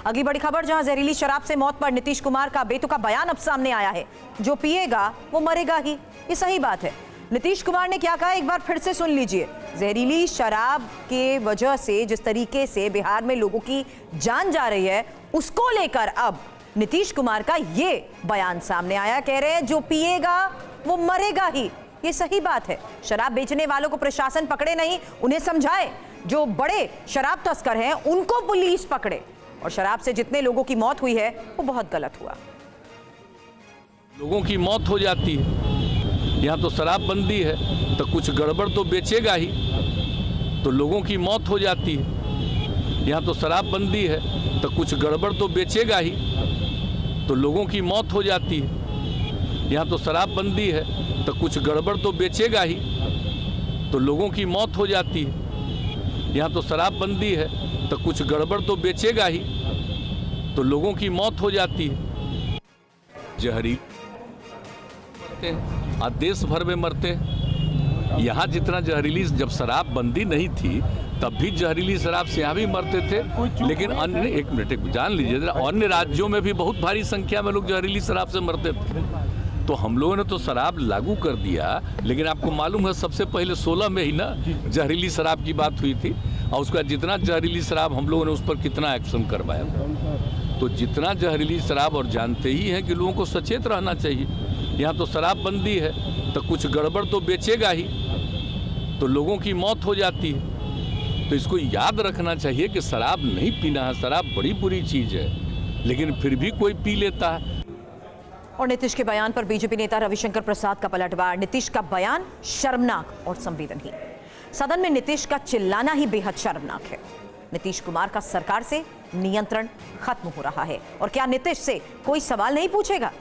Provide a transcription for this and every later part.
अगली बड़ी खबर, जहां जहरीली शराब से मौत पर नीतीश कुमार का बेतुका बयान अब सामने आया है। जो पिएगा वो मरेगा ही, ये सही बात है। नीतीश कुमार ने क्या कहा, एक बार फिर से सुन लीजिए। जहरीली शराब के वजह से जिस तरीके से बिहार में लोगों की जान जा रही है, उसको लेकर अब नीतीश कुमार का ये बयान सामने आया। कह रहे हैं जो पिएगा वो मरेगा ही, ये सही बात है। शराब बेचने वालों को प्रशासन पकड़े नहीं, उन्हें समझाए। जो बड़े शराब तस्कर हैं उनको पुलिस पकड़े। और शराब से जितने लोगों की मौत हुई है वो बहुत गलत हुआ। लोगों की मौत हो जाती है, यहाँ तो शराबबंदी है तो कुछ गड़बड़ तो बेचेगा ही, तो लोगों की मौत हो जाती है। यहाँ तो शराबबंदी है तो कुछ गड़बड़ तो बेचेगा ही, तो लोगों की मौत हो जाती है। यहाँ तो शराबबंदी है तो कुछ गड़बड़ तो बेचेगा ही, तो लोगों की मौत हो जाती है। यहाँ तो शराबबंदी है तो कुछ गड़बड़ तो बेचेगा ही, तो लोगों की मौत हो जाती है। जहरीली आज देश भर में मरते हैं। यहाँ जितना जहरीली, जब शराब बंदी नहीं थी तब भी जहरीली शराब से यहाँ भी मरते थे, लेकिन अन्य, एक मिनट जान लीजिए जरा, अन्य राज्यों में भी बहुत भारी संख्या में लोग जहरीली शराब से मरते थे। तो हम लोगों ने तो शराब लागू कर दिया, लेकिन आपको मालूम है सबसे पहले 16 में ही ना जहरीली शराब की बात हुई थी, और उसका जितना जहरीली शराब हम लोगों ने उस पर कितना एक्शन करवाया। तो जितना जहरीली शराब, और जानते ही हैं कि लोगों को सचेत रहना चाहिए। यहाँ तो शराबबंदी है तो कुछ गड़बड़ तो बेचेगा ही, तो लोगों की मौत हो जाती है। तो इसको याद रखना चाहिए कि शराब नहीं पीना है, शराब बड़ी बुरी चीज़ है, लेकिन फिर भी कोई पी लेता है। और नीतीश के बयान पर बीजेपी नेता रविशंकर प्रसाद का पलटवार। नीतीश का बयान शर्मनाक और संवेदनहीन। सदन में नीतीश का चिल्लाना ही बेहद शर्मनाक है। नीतीश कुमार का सरकार से नियंत्रण खत्म हो रहा है। और क्या नीतीश से कोई सवाल नहीं पूछेगा?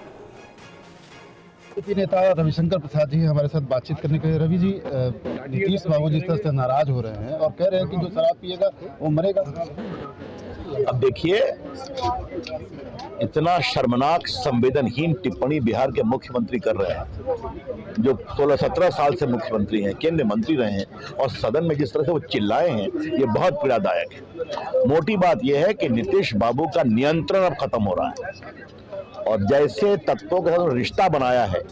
बीजेपी नेता रविशंकर प्रसाद जी हमारे साथ बातचीत करने के लिए। रवि जी, नीतीश बाबू जिस तरह से नाराज हो रहे हैं और कह रहे हैं कि जो शराब पिएगा वो मरेगा। अब देखिए, इतना शर्मनाक संवेदनहीन टिप्पणी बिहार के मुख्यमंत्री कर रहे हैं, जो 16-17 साल से मुख्यमंत्री हैं, केंद्रीय मंत्री रहे हैं, और सदन में जिस तरह से वो चिल्लाए हैं, ये बहुत पीड़ादायक है। मोटी बात यह है कि नीतीश बाबू का नियंत्रण अब खत्म हो रहा है, और जैसे तत्वों के साथ रिश्ता बनाया है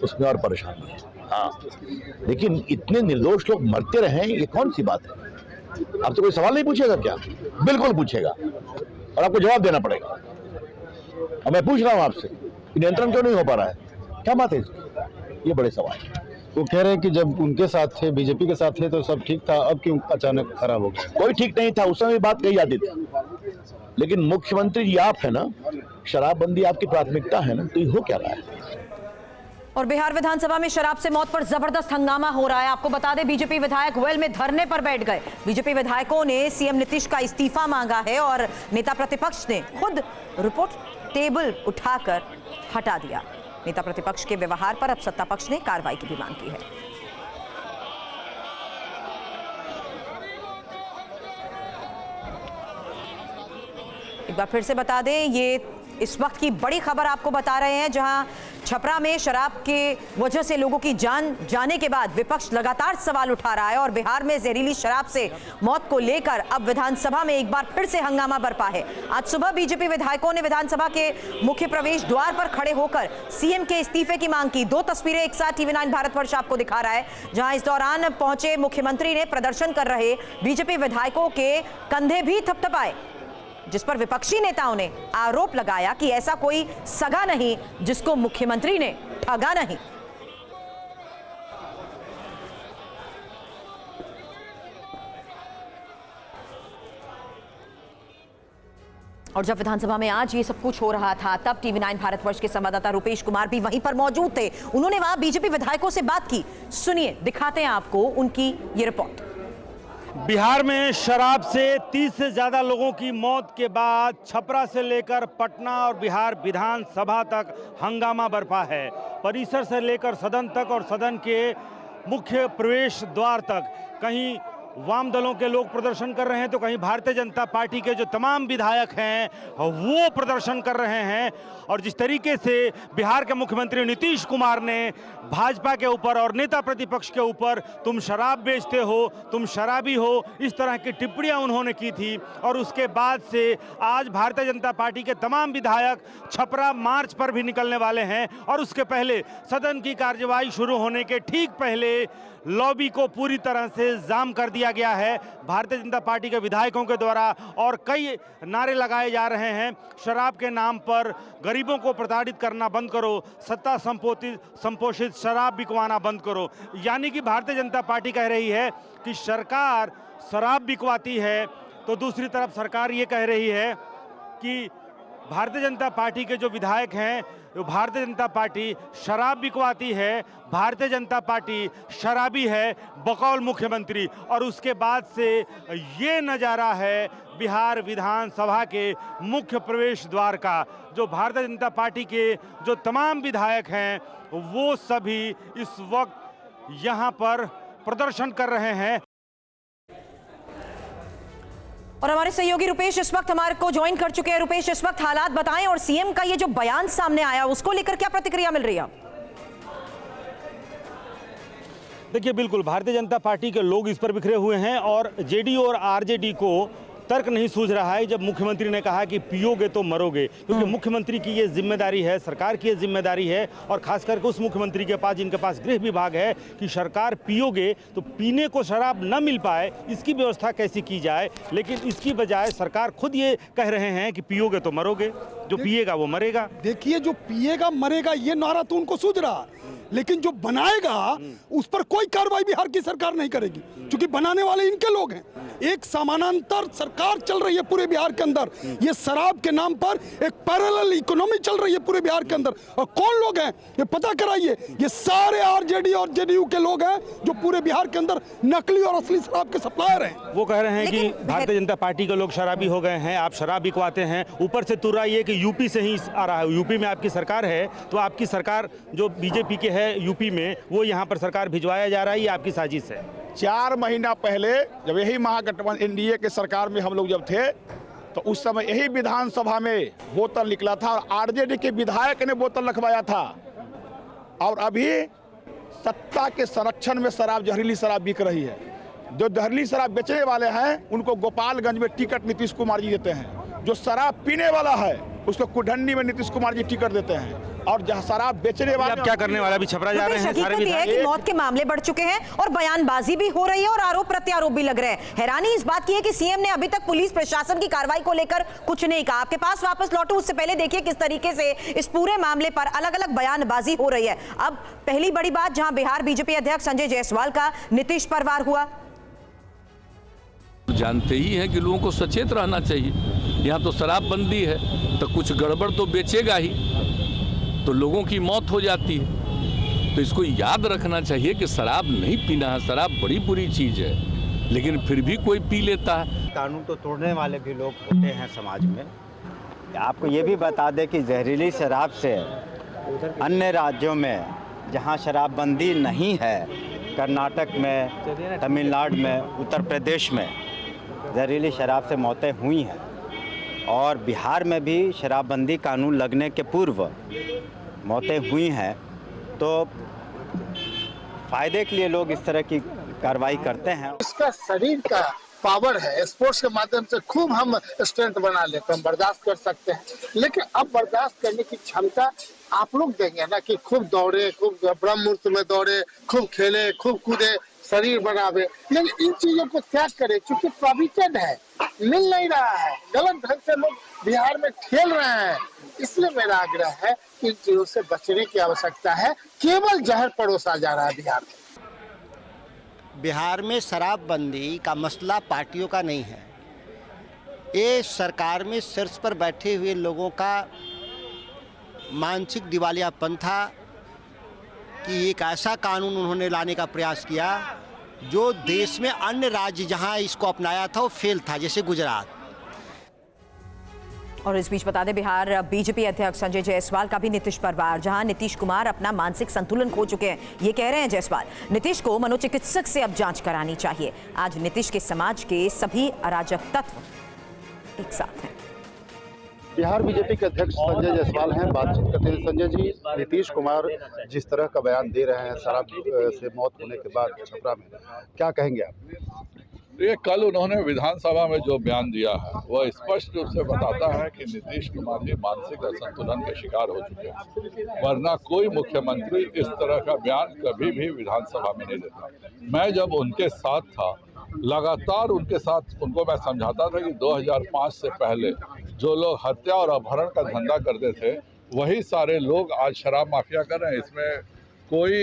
उसमें और परेशानी है। हाँ, लेकिन इतने निर्दोष लोग मरते रहे, ये कौन सी बात है? अब तो कोई सवाल नहीं पूछेगा क्या? बिल्कुल पूछेगा, और आपको जवाब देना पड़ेगा। अब मैं पूछ रहा हूं आपसे, नियंत्रण क्यों नहीं हो पा रहा है? क्या बात है इसकी? ये बड़े सवाल है। वो कह रहे हैं कि जब उनके साथ थे, बीजेपी के साथ थे तो सब ठीक था, अब क्यों अचानक खराब हो गया? कोई ठीक नहीं था, उस समय बात कही जाती थी, लेकिन मुख्यमंत्री जी आप है ना, शराबबंदी आपकी प्राथमिकता है ना, तो ये हो क्या रहा है? और बिहार विधानसभा में शराब से मौत पर जबरदस्त हंगामा हो रहा है। आपको बता दें, बीजेपी विधायक वेल में धरने पर बैठ गए। बीजेपी विधायकों ने सीएम नीतीश का इस्तीफा मांगा है और नेता प्रतिपक्ष ने खुद रिपोर्ट टेबल उठाकर हटा दिया। नेता प्रतिपक्ष के व्यवहार पर अब सत्ता पक्ष ने कार्रवाई की भी मांग की है। एक बार फिर से बता दें, ये इस वक्त की बड़ी खबर आपको बता रहे हैं, जहां छपरा में शराब के वजह से लोगों की जान जाने के बाद विपक्ष लगातार सवाल उठा रहा है। और बिहार में जहरीली शराब से मौत को लेकर अब विधानसभा में एक बार फिर से हंगामा बरपा है। आज सुबह बीजेपी विधायकों ने विधानसभा के मुख्य प्रवेश द्वार पर खड़े होकर सीएम के इस्तीफे की मांग की। 2 तस्वीरें एक साथ TV9 भारतवर्ष आपको दिखा रहा है, जहां इस दौरान पहुंचे मुख्यमंत्री ने प्रदर्शन कर रहे बीजेपी विधायकों के कंधे भी थपथपाए, जिस पर विपक्षी नेताओं ने आरोप लगाया कि ऐसा कोई सगा नहीं जिसको मुख्यमंत्री ने ठगा नहीं। और जब विधानसभा में आज ये सब कुछ हो रहा था, तब TV9 भारतवर्ष के संवाददाता रुपेश कुमार भी वहीं पर मौजूद थे। उन्होंने वहां बीजेपी विधायकों से बात की। सुनिए, दिखाते हैं आपको उनकी ये रिपोर्ट। बिहार में शराब से 30 से ज़्यादा लोगों की मौत के बाद छपरा से लेकर पटना और बिहार विधानसभा तक हंगामा बरपा है। परिसर से लेकर सदन तक और सदन के मुख्य प्रवेश द्वार तक कहीं वाम दलों के लोग प्रदर्शन कर रहे हैं तो कहीं भारतीय जनता पार्टी के जो तमाम विधायक हैं वो प्रदर्शन कर रहे हैं। और जिस तरीके से बिहार के मुख्यमंत्री नीतीश कुमार ने भाजपा के ऊपर और नेता प्रतिपक्ष के ऊपर तुम शराब बेचते हो, तुम शराबी हो, इस तरह की टिप्पणियां उन्होंने की थी। और उसके बाद से आज भारतीय जनता पार्टी के तमाम विधायक छपरा मार्च पर भी निकलने वाले हैं। और उसके पहले सदन की कार्यवाही शुरू होने के ठीक पहले लॉबी को पूरी तरह से जाम कर दिया गया है भारतीय जनता पार्टी के विधायकों के द्वारा। और कई नारे लगाए जा रहे हैं, शराब के नाम पर गरीबों को प्रताड़ित करना बंद करो, सत्ता संपोषित शराब बिकवाना बंद करो। यानी कि भारतीय जनता पार्टी कह रही है कि सरकार शराब बिकवाती है, तो दूसरी तरफ सरकार ये कह रही है कि भारतीय जनता पार्टी के जो विधायक हैं, भारतीय जनता पार्टी शराब बिकवाती है, भारतीय जनता पार्टी शराबी है बकौल मुख्यमंत्री। और उसके बाद से ये नज़ारा है बिहार विधानसभा के मुख्य प्रवेश द्वार का। जो भारतीय जनता पार्टी के जो तमाम विधायक हैं वो सभी इस वक्त यहाँ पर प्रदर्शन कर रहे हैं। और हमारे सहयोगी रुपेश इस वक्त हमारे को ज्वाइन कर चुके हैं। रुपेश, इस वक्त हालात बताएं और सीएम का ये जो बयान सामने आया उसको लेकर क्या प्रतिक्रिया मिल रही है? देखिए, बिल्कुल भारतीय जनता पार्टी के लोग इस पर बिखरे हुए हैं और जेडीयू और आरजेडी को तर्क नहीं सूझ रहा है जब मुख्यमंत्री ने कहा कि पियोगे तो मरोगे। क्योंकि मुख्यमंत्री की ये जिम्मेदारी है, सरकार की ये जिम्मेदारी है और खास करके उस मुख्यमंत्री के पास जिनके पास गृह विभाग है कि सरकार पियोगे तो पीने को शराब न मिल पाए इसकी व्यवस्था कैसी की जाए। लेकिन इसकी बजाय सरकार खुद ये कह रहे हैं कि पियोगे तो मरोगे, जो पिएगा वो मरेगा। देखिए, जो पिएगा मरेगा ये नारा तो उनको सूझ रहा, लेकिन जो बनाएगा उस पर कोई कार्रवाई बिहार की सरकार नहीं करेगी, क्योंकि बनाने वाले इनके लोग हैं। एक समानांतर सरकार चल रही है पूरे बिहार के अंदर। ये शराब के नाम पर एक पैरेलल इकोनॉमी चल रही है पूरे बिहार के अंदर। और कौन लोग हैं ये पता कराइए। ये सारे आरजेडी और जेडीयू के लोग हैं जो पूरे बिहार के अंदर नकली और असली शराब के सप्लायर हैं। वो कह रहे हैं कि भारतीय जनता पार्टी के लोग शराबी हो गए हैं, आप शराब बिकवाते हैं। ऊपर से तुर्रा ये कि यूपी से ही आ रहा है, यूपी में आपकी सरकार है, तो आपकी सरकार जो बीजेपी के है यूपी में वो यहाँ पर सरकार भिजवाया जा रहा है, ये आपकी साजिश है। 4 महीना पहले जब यही महागठबंधन एनडीए के सरकार में हम लोग जब थे तो उस समय यही विधानसभा में बोतल निकला था और आरजेडी के विधायक ने बोतल रखवाया था। और अभी सत्ता के संरक्षण में शराब, जहरीली शराब बिक रही है। जो जहरीली शराब बेचने वाले हैं उनको गोपालगंज में टिकट नीतीश कुमार जी देते हैं। जो शराब पीने वाला है उसको कुढ़नी में नीतीश कुमार जी टिकट देते हैं। और जहाँ शराब बेचने वाले क्या करने वाला भी छपरा जा रहे हैं सारे विधायक। है कि मौत के मामले बढ़ चुके हैं और बयानबाजी भी हो रही है और आरोप प्रत्यारोप भी लग रहे हैं। हैरानी इस बात की है कि सीएम ने अभी तक पुलिस प्रशासन की कार्रवाई को लेकर कुछ नहीं कहा। आपके पास वापस लौटूं उससे पहले देखिए किस तरीके से इस पूरे मामले पर अलग अलग बयानबाजी हो रही है। अब पहली बड़ी बात, जहां बिहार बीजेपी अध्यक्ष संजय जायसवाल का नीतीश पर वार हुआ। जानते ही हैं कि लोगों को सचेत रहना चाहिए। यहाँ तो शराबबंदी है तो कुछ गड़बड़ तो बेचेगा ही, तो लोगों की मौत हो जाती है। तो इसको याद रखना चाहिए कि शराब नहीं पीना है, शराब बड़ी बुरी चीज़ है, लेकिन फिर भी कोई पी लेता है। कानून तो तोड़ने वाले भी लोग होते हैं समाज में। आपको ये भी बता दें कि जहरीली शराब से अन्य राज्यों में जहां शराबबंदी नहीं है, कर्नाटक में, तमिलनाडु में, उत्तर प्रदेश में जहरीली शराब से मौतें हुई हैं। और बिहार में भी शराबबंदी कानून लगने के पूर्व मौतें हुई हैं। तो फायदे के लिए लोग इस तरह की कार्रवाई करते हैं। इसका शरीर का पावर है, स्पोर्ट्स के माध्यम से खूब हम स्ट्रेंथ बना लेते हैं, बर्दाश्त कर सकते हैं। लेकिन अब बर्दाश्त करने की क्षमता आप लोग देंगे ना, कि खूब दौड़े, खूब ब्रह्म मुहूर्त में दौड़े, खूब खेले, खूब कूदे, शरीर बनावे। लेकिन इन चीजों को त्याग करें, क्योंकि प्रोविजन है, मिल नहीं रहा है, गलत ढंग से लोग बिहार में खेल रहे हैं। इसलिए मेरा आग्रह है कि इन चीजों से बचने की आवश्यकता है। केवल जहर परोसा जा रहा है बिहार में। बिहार में शराबबंदी का मसला पार्टियों का नहीं है, ये सरकार में शीर्ष पर बैठे हुए लोगों का मानसिक दिवालियापन था कि एक ऐसा कानून उन्होंने लाने का प्रयास किया जो देश में अन्य राज्य जहां इसको अपनाया था वो फेल था, जैसे गुजरात। और इस बीच बता दें, बिहार बीजेपी अध्यक्ष संजय जायसवाल का भी नीतीश पर वार, जहां नीतीश कुमार अपना मानसिक संतुलन खो चुके हैं। ये कह रहे हैं जायसवाल, नीतीश को मनोचिकित्सक से अब जांच करानी चाहिए। आज नीतीश के समाज के सभी अराजक तत्व एक साथ हैं। बिहार बीजेपी के अध्यक्ष संजय जायसवाल हैं, बातचीत करते हैं। संजय जी, नीतीश कुमार जिस तरह का बयान दे रहे हैं शराब से मौत होने के बाद छपरा में, क्या कहेंगे आप? ये कल उन्होंने विधानसभा में जो बयान दिया है वह स्पष्ट रूप से बताता है कि नीतीश कुमार जी मानसिक असंतुलन के शिकार हो चुके हैं, वरना कोई मुख्यमंत्री इस तरह का बयान कभी भी विधानसभा में नहीं देता। मैं जब उनके साथ था, लगातार उनके साथ उनको मैं समझाता था कि 2005 से पहले जो लोग हत्या और अपहरण का धंधा करते थे वही सारे लोग आज शराब माफिया कर रहे हैं। इसमें कोई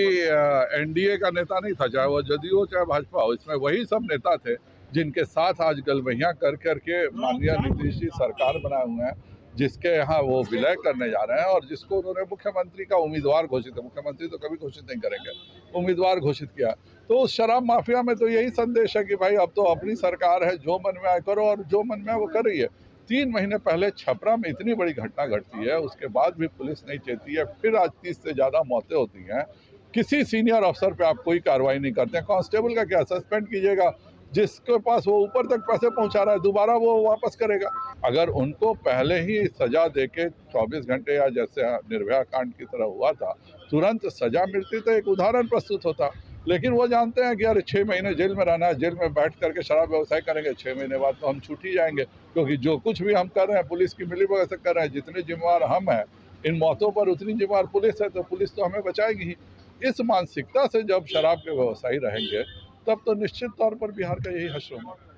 एनडीए का नेता नहीं था, चाहे वो जदयू हो चाहे भाजपा हो, इसमें वही सब नेता थे जिनके साथ आज गलबहियाँ कर करके माननीय नीतीश जी सरकार बनाए हुए हैं, जिसके यहाँ वो विलय करने जा रहे हैं और जिसको उन्होंने मुख्यमंत्री का उम्मीदवार घोषित है। मुख्यमंत्री तो कभी घोषित नहीं करेंगे, उम्मीदवार घोषित किया। तो उस शराब माफिया में तो यही संदेश है कि भाई अब तो अपनी सरकार है, जो मन में आए करो, और जो मन में वो कर रही है। 3 महीने पहले छपरा में इतनी बड़ी घटना घटती है, उसके बाद भी पुलिस नहीं चेती है, फिर आज 30 से ज़्यादा मौतें होती हैं। किसी सीनियर अफसर पे आप कोई कार्रवाई नहीं करते हैं। कांस्टेबल का क्या, सस्पेंड कीजिएगा, जिसके पास वो ऊपर तक पैसे पहुंचा रहा है दोबारा वो वापस करेगा। अगर उनको पहले ही सजा देके 24 घंटे या जैसे निर्भया कांड की तरह हुआ था तुरंत सजा मिलती तो एक उदाहरण प्रस्तुत होता। लेकिन वो जानते हैं कि यार 6 महीने जेल में रहना है, जेल में बैठ करके शराब व्यवसाय करेंगे, 6 महीने बाद तो हम छूट ही जाएंगे, क्योंकि जो कुछ भी हम कर रहे हैं पुलिस की मिलीभगत से कर रहे हैं। जितने जिम्मेवार हम हैं इन मौतों पर उतनी जिम्मेवार पुलिस है, तो पुलिस तो हमें बचाएगी ही। इस मानसिकता से जब शराब के व्यवसायी रहेंगे तब तो निश्चित तौर पर बिहार का यही हश्र होगा।